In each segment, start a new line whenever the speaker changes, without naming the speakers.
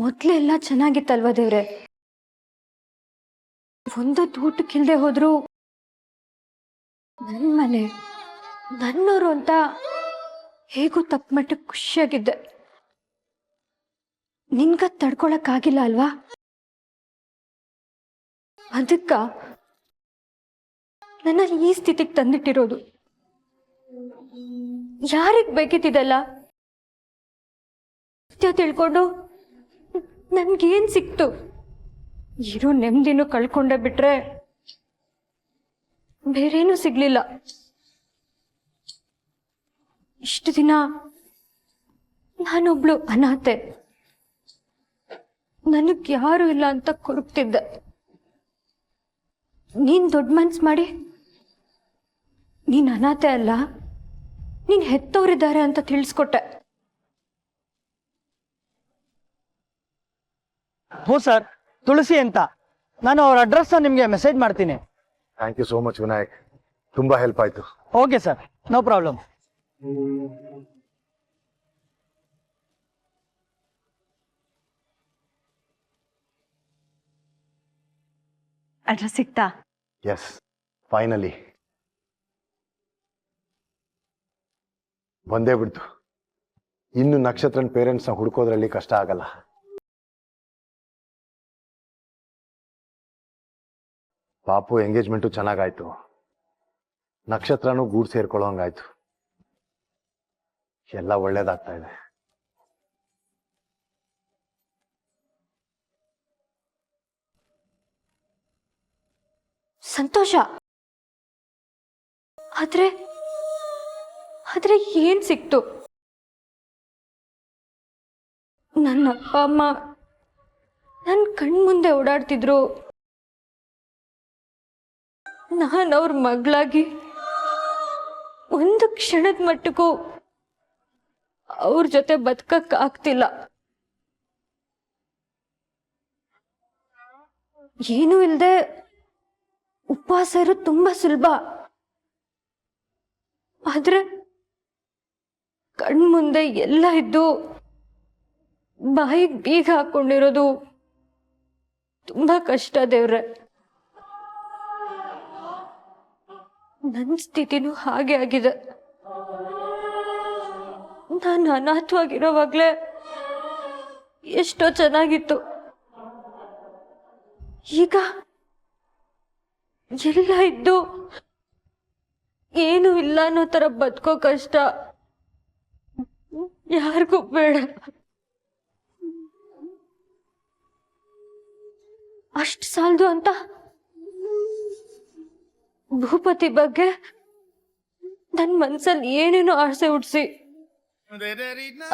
ಮೊದಲೆಲ್ಲ ಚೆನ್ನಾಗಿತ್ತಲ್ವ ದೇವ್ರೆ? ಒಂದೊಂದು ಊಟಕ್ಕಿಲ್ದೆ ಹೋದ್ರು ನನ್ನ ಮನೆ ನನ್ನೋರು ಅಂತ ಹೇಗೂ ತಕ್ಕ ಮಟ್ಟಕ್ಕೆ ಖುಷಿಯಾಗಿದ್ದೆ. ನಿನ್ಗ ತಡ್ಕೊಳಕ್ಕಾಗಿಲ್ಲ ಅಲ್ವಾ? ಅದಕ್ಕ ನನ್ನ ಈ ಸ್ಥಿತಿಗೆ ತಂದಿಟ್ಟಿರೋದು. ಯಾರಿಗೆ ಬೇಕಿತ್ತಿದೆಲ್ಲ? ಸತ್ಯ ತಿಳ್ಕೊಂಡು ನನ್ಗೇನ್ ಸಿಕ್ತು? ಇರೋ ನೆಮ್ಮದಿನೂ ಕಳ್ಕೊಂಡೆ ಬಿಟ್ರೆ ಬೇರೇನೂ ಸಿಗ್ಲಿಲ್ಲ. ಇಷ್ಟು ದಿನ ನಾನೊಬ್ಳು ಅನಾಥೆ, ನನಗ್ ಯಾರು ಇಲ್ಲ ಅಂತ ಕೊರಗ್ತಿದ್ದೆ. ನೀನ್ ದೊಡ್ಡ ಮನ್ಸ್ ಮಾಡಿ ನೀನ್ ಅನಾಥೆ ಅಲ್ಲ, ನೀನ್ ಹೆತ್ತವರಿದ್ದಾರೆ ಅಂತ ತಿಳಿಸ್ಕೊಟ್ಟೆ.
ಹ್ಞೂ ಸರ್, ತುಳಸಿ ಅಂತ. ನಾನು ಅವ್ರ ಅಡ್ರೆಸ್ನ ನಿಮಗೆ ಮೆಸೇಜ್ ಮಾಡ್ತೀನಿ.
Thank you so much Vinayak, ತುಂಬಾ ಹೆಲ್ಪ್ ಆಯ್ತು.
Okay sir, no problem.
Address ಸಿಕ್ತಾ?
ಎಸ್, ಫೈನಲಿ ಬಂದೇ ಬಿಡ್ತು. ಇನ್ನು ನಕ್ಷತ್ರನ್ ಪೇರೆಂಟ್ಸ್ನ ಹುಡ್ಕೋದ್ರಲ್ಲಿ ಕಷ್ಟ ಆಗಲ್ಲ. ಪಾಪು ಎಂಗೇಜ್ಮೆಂಟು ಚೆನ್ನಾಗಾಯ್ತು, ನಕ್ಷತ್ರನೂ ಗೂಡ್ ಸೇರ್ಕೊಳ್ಳೋ ಹಂಗಾಯ್ತು. ಎಲ್ಲ ಒಳ್ಳೇದಾಗ್ತಾ ಇದೆ.
ಸಂತೋಷ. ಆದ್ರೆ ಆದ್ರೆ ಏನ್ ಸಿಕ್ತು? ನನ್ನ ಅಪ್ಪ ಅಮ್ಮ ನನ್ನ ಕಣ್ಮುಂದೆ ಓಡಾಡ್ತಿದ್ರು. ನಾನು ಅವ್ರ ಮಗಳಾಗಿ ಒಂದು ಕ್ಷಣದ ಮಟ್ಟಕ್ಕೂ ಅವ್ರ ಜೊತೆ ಬದುಕಕ್ ಆಗ್ತಿಲ್ಲ. ಏನೂ ಇಲ್ದೆ ಉಪವಾಸ ಇರೋದು ತುಂಬಾ ಸುಲಭ, ಆದ್ರೆ ಕಣ್ಮುಂದೆ ಎಲ್ಲ ಇದ್ದು ಬಾಯಿಗೆ ಬೀಗ ಹಾಕೊಂಡಿರೋದು ತುಂಬಾ ಕಷ್ಟ ದೇವ್ರೆ. ನನ್ನ ಸ್ಥಿತಿನೂ ಹಾಗೆ ಆಗಿದೆ. ನಾನು ಅನಾಥವಾಗಿರೋವಾಗ್ಲೇ ಎಷ್ಟೋ ಚೆನ್ನಾಗಿತ್ತು. ಈಗ ಎಲ್ಲ ಇದ್ದು ಏನು ಇಲ್ಲ ಅನ್ನೋ ತರ ಬದುಕೋ ಕಷ್ಟ ಯಾರಿಗೂ ಬೇಡ. ಅಷ್ಟು ಸಾಲದು ಅಂತ ಭೂಪತಿ ಬಗ್ಗೆ ನನ್ನ ಮನ್ಸಲ್ಲಿ ಏನೇನೋ ಆಸೆ ಹುಡ್ಸಿ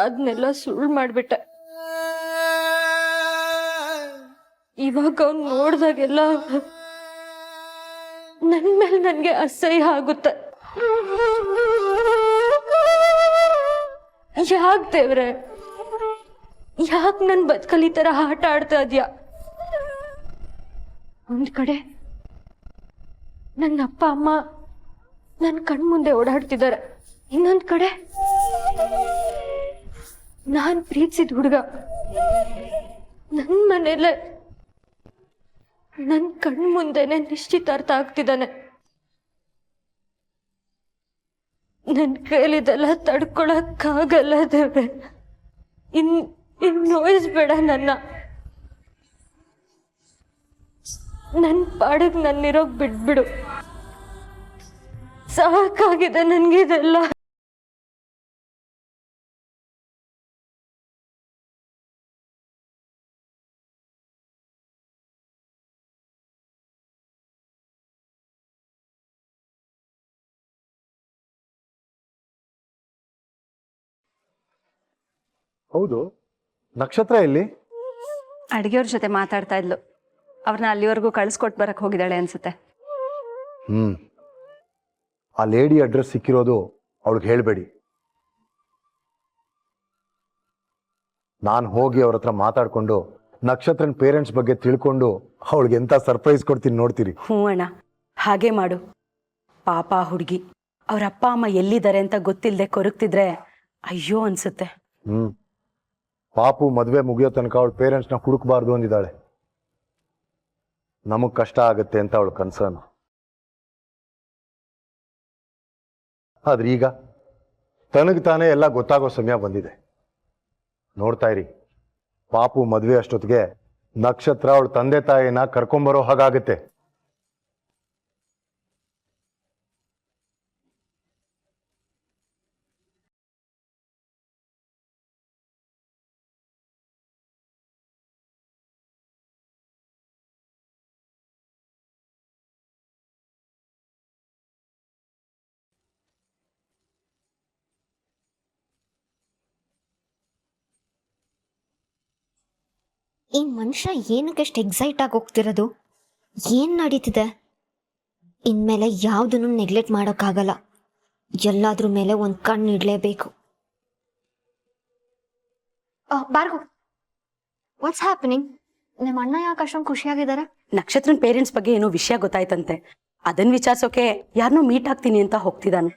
ಅದನ್ನೆಲ್ಲ ಸುಳ್ಳು ಮಾಡ್ಬಿಟ್ಟೆ. ಇವಾಗ ಅವ್ನು ನೋಡ್ದಾಗೆಲ್ಲ ನನ್ ಮೇಲೆ ನನ್ಗೆ ಅಸಹ್ಯ ಆಗುತ್ತೆ. ಯಾಕ್ ದೇವ್ರೆ, ಯಾಕೆ ನನ್ ಬದುಕಲ್ಲಿ ತರ ಆಟ ಆಡ್ತಾ ಇದ್ಯಾ? ಒಂದ್ ಕಡೆ ನನ್ನ ಅಪ್ಪ ಅಮ್ಮ ನನ್ನ ಕಣ್ಮುಂದೆ ಓಡಾಡ್ತಿದ್ದಾರೆ, ಇನ್ನೊಂದ್ ಕಡೆ ನಾನ್ ಪ್ರೀತಿಸಿದ ಹುಡುಗ ನನ್ನ ಮನೇಲೆ ನನ್ನ ಕಣ್ಮುಂದೆನೆ ನಿಶ್ಚಿತಾರ್ಥ ಆಗ್ತಿದ್ದಾನೆ. ನನ್ನ ಕೈಲಿದೆಲ್ಲ ತಡ್ಕೊಳಕ್ಕಾಗಲ್ಲ ದೇವ್ರೆ. ಇನ್ ನೋಯಿಸ್ಬೇಡ ನನ್ನ ಪಾಡಿಗೆ ನನ್ನಿರೋಗ್ ಬಿಟ್ಬಿಡು. ಸಾಕಾಗಿದೆ ನನ್ಗಿದೆಲ್ಲ.
ಹೌದು, ನಕ್ಷತ್ರ ಎಲ್ಲಿ?
ಅಡುಗೆಯವ್ರ ಜೊತೆ ಮಾತಾಡ್ತಾ ಇದ್ಲು. ಅವ್ರನ್ನ ಅಲ್ಲಿವರೆಗೂ ಕಳಿಸ್ಕೊಟ್ಟು ಬರಕ್ ಹೋಗಿದ್ದಾಳೆ ಅನ್ಸುತ್ತೆ.
ಆ ಲೇಡಿ ಅಡ್ರೆಸ್ ಸಿಕ್ಕಿರೋದು ಅವಳಿಗೆ ಹೇಳ್ಬೇಡಿ. ನಾನು ಹೋಗಿ ಅವ್ರ ಹತ್ರ ಮಾತಾಡ್ಕೊಂಡು ನಕ್ಷತ್ರನ್ ಪೇರೆಂಟ್ಸ್ ಬಗ್ಗೆ ತಿಳ್ಕೊಂಡು ಅವಳಿಗೆ ಎಂತ ಸರ್ಪ್ರೈಸ್ ಕೊಡ್ತೀನಿ ನೋಡ್ತೀರಿ.
ಹ್ಞೂ ಅಣ್ಣ, ಹಾಗೆ ಮಾಡು. ಪಾಪ ಹುಡುಗಿ, ಅವ್ರ ಅಪ್ಪ ಅಮ್ಮ ಎಲ್ಲಿದ್ದಾರೆ ಅಂತ ಗೊತ್ತಿಲ್ಲದೆ ಕೊರಗ್ತಿದ್ರೆ ಅಯ್ಯೋ ಅನ್ಸುತ್ತೆ.
ಪಾಪು ಮದುವೆ ಮುಗಿಯೋ ತನಕ ಅವಳ ಪೇರೆಂಟ್ಸ್ನ ಹುಡುಕ್ಬಾರ್ದು ಅಂದಿದ್ದಾಳೆ. ನಮಗೆ ಕಷ್ಟ ಆಗುತ್ತೆ ಅಂತ ಅವಳು ಕನ್ಸರ್ನ್. ಆದ್ರೆ ಈಗ ತನಗೆ ತಾನೇ ಎಲ್ಲ ಗೊತ್ತಾಗೋ ಸಮಯ ಬಂದಿದೆ. ನೋಡ್ತಾ ಇರಿ, ಪಾಪು ಮದುವೆ ಅಷ್ಟೊತ್ತಿಗೆ ನಕ್ಷತ್ರ ಅವಳ ತಂದೆ ತಾಯಿನ ಕರ್ಕೊಂಬರೋ ಹಾಗಾಗತ್ತೆ.
ಈ ಮನುಷ್ಯ ಏನಕ್ಕೆಷ್ಟು ಎಕ್ಸೈಟ್ ಆಗಿ ಹೋಗ್ತಿರೋದು? ಏನು ನಡೀತಿದೆ? ಇನ್ಮೇಲೆ ಯಾವುದನ್ನು ನೆಗ್ಲೆಕ್ಟ್ ಮಾಡೋಕ್ಕಾಗಲ್ಲ. ಎಲ್ಲಾದ್ರ ಮೇಲೆ ಒಂದು ಕಣ್ಣು ಇಡಲೇಬೇಕು. ಬಾರ್ಗು, ವಾಟ್ಸ್ ಹ್ಯಾಪನಿಂಗ್? ನಿಮ್ಮ ಅಣ್ಣ ಯಾಕೆ ಅಷ್ಟೊಂದು ಖುಷಿಯಾಗಿದ್ದಾರೆ?
ನಕ್ಷತ್ರನ್ ಪೇರೆಂಟ್ಸ್ ಬಗ್ಗೆ ಏನೋ ವಿಷಯ ಗೊತ್ತಾಯ್ತಂತೆ. ಅದನ್ನ ವಿಚಾರಿಸೋಕೆ ಯಾರನ್ನೋ ಮೀಟ್ ಆಗ್ತೀನಿ ಅಂತ ಹೋಗ್ತಿದ್ದಾನೆ.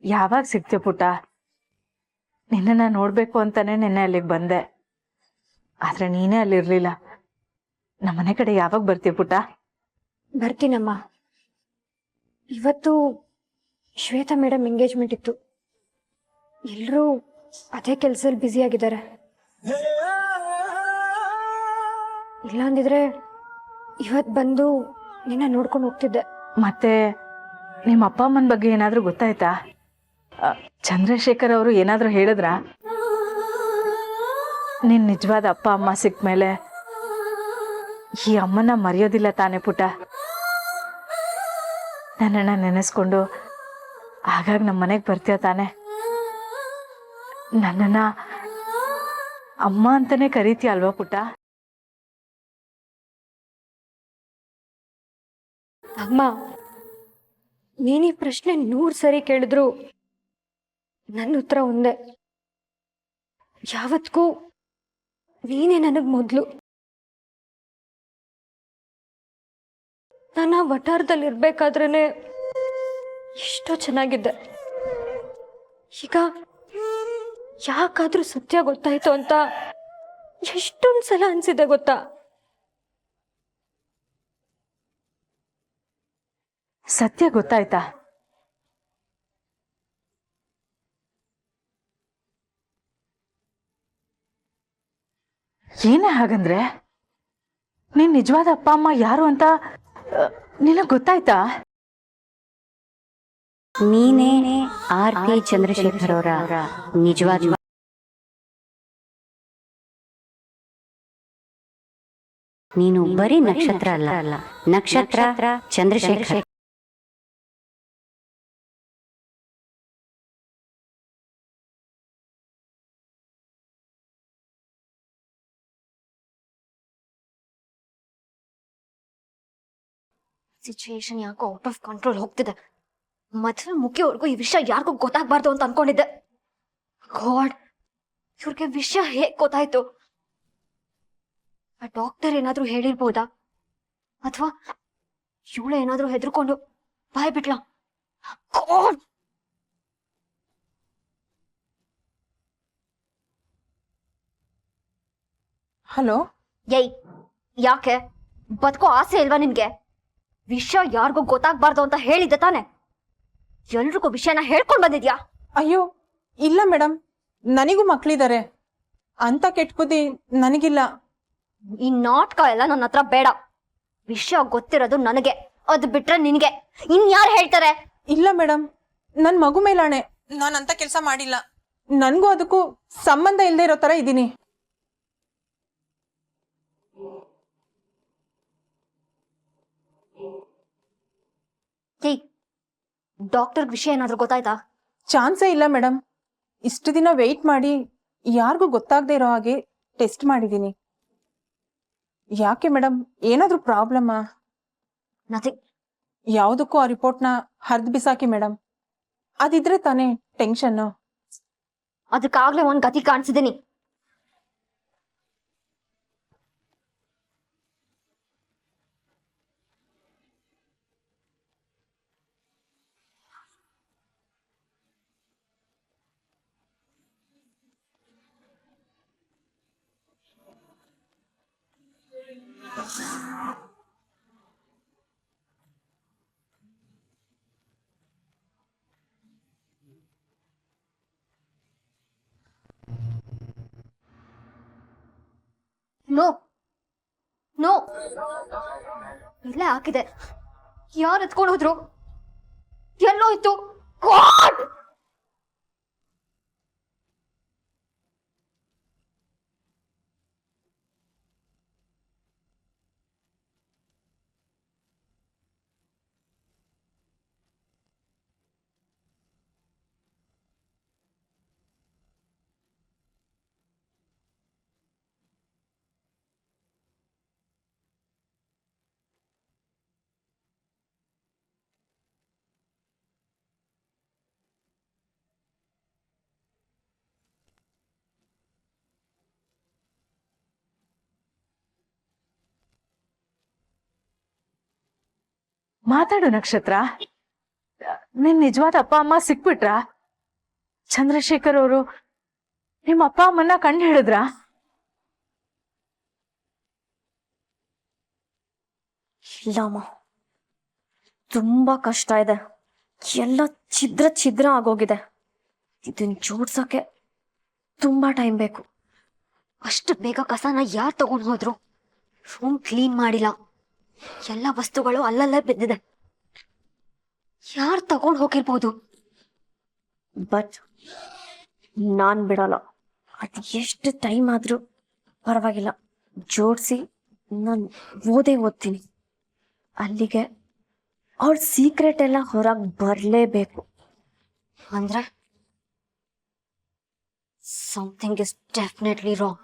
ಯಾವಾಗ ಸಿಗ್ತೀಯ ಪುಟ್ಟ? ನಿನ್ನನ್ನು ನೋಡಬೇಕು ಅಂತಾನೆ ನಿನ್ನೆ ಅಲ್ಲಿಗೆ ಬಂದೆ, ಆದರೆ ನೀನೇ ಅಲ್ಲಿರಲಿಲ್ಲ. ನಮ್ಮನೆ ಕಡೆ ಯಾವಾಗ ಬರ್ತೀಯ ಪುಟ್ಟ?
ಬರ್ತೀನಮ್ಮ. ಇವತ್ತು ಶ್ವೇತಾ ಮೇಡಮ್ ಎಂಗೇಜ್ಮೆಂಟ್ ಇತ್ತು. ಎಲ್ಲರೂ ಅದೇ ಕೆಲಸದಲ್ಲಿ ಬ್ಯುಸಿ ಆಗಿದ್ದಾರೆ. ಇಲ್ಲ ಅಂದಿದ್ರೆ ಇವತ್ತು ಬಂದು ನಿನ್ನ ನೋಡ್ಕೊಂಡು ಹೋಗ್ತಿದ್ದೆ.
ಮತ್ತೆ ನಿಮ್ಮ ಅಪ್ಪ ಅಮ್ಮನ ಬಗ್ಗೆ ಏನಾದರೂ ಗೊತ್ತಾಯ್ತಾ? ಚಂದ್ರಶೇಖರ್ ಅವರು ಏನಾದರೂ ಹೇಳಿದ್ರಾ? ನಿನ್ನ ನಿಜವಾದ ಅಪ್ಪ ಅಮ್ಮ ಸಿಕ್ಕ ಮೇಲೆ ಈ ಅಮ್ಮನ ಮರೆಯೋದಿಲ್ಲ ತಾನೇ ಪುಟ್ಟ? ನನ್ನನ್ನು ನೆನೆಸ್ಕೊಂಡು ಆಗಾಗ ನಮ್ಮ ಮನೆಗೆ ಬರ್ತೀಯ ತಾನೆ? ನನ್ನನ್ನು ಅಮ್ಮ ಅಂತಾನೆ ಕರೀತೀಯ ಅಲ್ವಾ ಪುಟ್ಟ?
ಅಮ್ಮ, ನೀನು ಈ ಪ್ರಶ್ನೆ 100 ಸರಿ ಕೇಳಿದ್ರು ನನ್ನ ಉತ್ತರ ಒಂದೇ. ಯಾವತ್ತಿಗೂ ನೀನೇ ನನಗೆ ಮೊದಲು. ನಾನು ಆ ವಠಾರದಲ್ಲಿ ಇರ್ಬೇಕಾದ್ರೇನೆ ಎಷ್ಟೋ ಚೆನ್ನಾಗಿದ್ದೆ. ಈಗ ಯಾಕಾದ್ರೂ ಸತ್ಯ ಗೊತ್ತಾಯ್ತು ಅಂತ ಎಷ್ಟೊಂದು ಸಲ ಅನ್ಸಿದೆ ಗೊತ್ತಾ?
ಸತ್ಯ ಗೊತ್ತಾಯ್ತಾ? ಏನೇ ಹಾಗಂದ್ರೆ ನಿನ್ ನಿಜವಾದ ಅಪ್ಪ ಅಮ್ಮ ಯಾರು ಅಂತ ನಿನಗೆ ಗೊತ್ತಾಯ್ತಾ?
ನೀನೇ ಆರ್ತಿ ಚಂದ್ರಶೇಖರ್ ಅವರ ನಿಜವಾದ ನೀನು ಬರೀ ನಕ್ಷತ್ರ ಅಲ್ಲ, ನಕ್ಷತ್ರ ಚಂದ್ರಶೇಖರ್. ಸಿಚುಯೇಷನ್ ಯಾಕೋ ಔಟ್ ಆಫ್ ಕಂಟ್ರೋಲ್ ಹೋಗ್ತಿದೆ. ಮದುವೆ ಮುಗಿಯೋವರೆಗೂ ಈ ವಿಷಯ ಯಾರಿಗೂ ಗೊತ್ತಾಗಬಾರ್ದು ಅಂತ ಅನ್ಕೊಂಡಿದ್ದೆ. ಗಾಡ್, ಇವ್ರಿಗೆ ವಿಷಯ ಹೇಗ್ ಗೊತ್ತಾಯ್ತು? ಆ ಡಾಕ್ಟರ್ ಏನಾದ್ರೂ ಹೇಳಿರ್ಬೋದಾ? ಅಥವಾ ಇವಳು ಏನಾದ್ರೂ ಹೆದರ್ಕೊಂಡು ಬಾಯ್ ಬಿಟ್ಲಾ? ಗಾಡ್!
ಹಲೋ.
ಏಯ್, ಯಾಕೆ ಬದುಕೋ ಆಸೆ ಇಲ್ವಾ ನಿನ್ಗೆ? ವಿಷಯ ಯಾರಿಗೂ ಗೊತ್ತಾಗ್ಬಾರ್ದು ಅಂತ ಹೇಳಿದ್ದೆ ತಾನೆ? ಎಲ್ರಿಗೂ ವಿಷಯನ ಹೇಳ್ಕೊಂಡ್ ಬಂದಿದ್ಯಾ?
ಅಯ್ಯೋ ಇಲ್ಲ ಮೇಡಮ್, ನನಗೂ ಮಕ್ಕಳಿದ್ದಾರೆ ಅಂತ ಕೆಟ್ಟ ಬುದ್ಧಿ ನನಗಿಲ್ಲ.
ಈ ನಾಟಕ ಎಲ್ಲ ನನ್ನ ಹತ್ರ ಬೇಡ. ವಿಷಯ ಗೊತ್ತಿರೋದು ನನಗೆ, ಅದು ಬಿಟ್ರೆ ನಿನ್ಗೆ. ಇನ್ಯಾರು ಹೇಳ್ತಾರೆ?
ಇಲ್ಲ ಮೇಡಮ್, ನನ್ ಮಗು ಮೇಲಾಣೆ, ನಾನು ಅಂತ ಕೆಲಸ ಮಾಡಿಲ್ಲ. ನನ್ಗೂ ಅದಕ್ಕೂ ಸಂಬಂಧ ಇಲ್ಲದೆ ಇರೋ ತರ ಇದ್ದೀನಿ.
ಡಾಕ್ಟರ್ ವಿಷಯ ಏನಾದರೂ ಗೊತ್ತಾಯ್ತಾ?
ಚಾನ್ಸೇ ಇಲ್ಲ ಮೇಡಮ್. ಇಷ್ಟು ದಿನ ವೆಯ್ಟ್ ಮಾಡಿ ಯಾರಿಗೂ ಗೊತ್ತಾಗದೆ ಇರೋ ಹಾಗೆ ಟೆಸ್ಟ್ ಮಾಡಿದ್ದೀನಿ. ಯಾಕೆ ಮೇಡಮ್, ಏನಾದರೂ ಪ್ರಾಬ್ಲಮ್ಮಾ?
ನಥಿಂಗ್.
ಯಾವುದಕ್ಕೂ ಆ ರಿಪೋರ್ಟ್ನ ಹರಿದು ಬಿಸಾಕಿ ಮೇಡಮ್. ಅದಿದ್ರೆ ತಾನೇ ಟೆನ್ಷನ್ನು.
ಅದಕ್ಕಾಗ್ಲೇ ಒಂದು ಗತಿ ಕಾಣಿಸಿದ್ದೀನಿ. ನೋ ನೋ, ಇಲ್ಲೇ ಹಾಕಿದೆ. ಯಾರು ಎತ್ಕೊಂಡು ಹೋದ್ರು? ಎಲ್ಲೋಯ್ತು? ಗಾಡ್!
ಮಾತಾಡು ನಕ್ಷತ್ರ. ನಿನ್ ನಿಜವಾದ ಅಪ್ಪ ಅಮ್ಮ ಸಿಕ್ಬಿಟ್ರ? ಚಂದ್ರಶೇಖರ್ ಅವರು ನಿಮ್ಮ ಅಪ್ಪ ಅಮ್ಮನ್ನ ಕಂಡು ಹಿಡಿದ್ರ?
ಇಲ್ಲಮ್ಮ, ತುಂಬಾ ಕಷ್ಟ ಇದೆ. ಎಲ್ಲ ಛಿದ್ರ ಛಿದ್ರ ಆಗೋಗಿದೆ. ಇದನ್ನ ಜೋಡ್ಸಕ್ಕೆ ತುಂಬಾ ಟೈಮ್ ಬೇಕು. ಅಷ್ಟು ಬೇಗ ಕಸನ ಯಾರು ತಗೊಂಡು ಹೋದ್ರು? ರೂಮ್ ಕ್ಲೀನ್ ಮಾಡಿಲ್ಲ. ಎಲ್ಲ ವಸ್ತುಗಳು ಅಲ್ಲಲ್ಲೇ ಬಿದ್ದಿದೆ. ಯಾರು ತಗೊಂಡು ಹೋಗಿರ್ಬೋದು? ಬಟ್ ನಾನ್ ಬಿಡಲ್ಲ. ಅದು ಎಷ್ಟು ಟೈಮ್ ಆದ್ರೂ ಪರವಾಗಿಲ್ಲ, ಜೋಡಿಸಿ ನಾನು ಓದ್ತೀನಿ. ಅಲ್ಲಿಗೆ ಅವ್ರ ಸೀಕ್ರೆಟ್ ಎಲ್ಲ ಹೊರಗೆ ಬರಲೇಬೇಕು. ಅಂದ್ರೆ ಸಮಥಿಂಗ್ ಇಸ್ ಡೆಫಿನೆಟ್ಲಿ ರಾಂಗ್.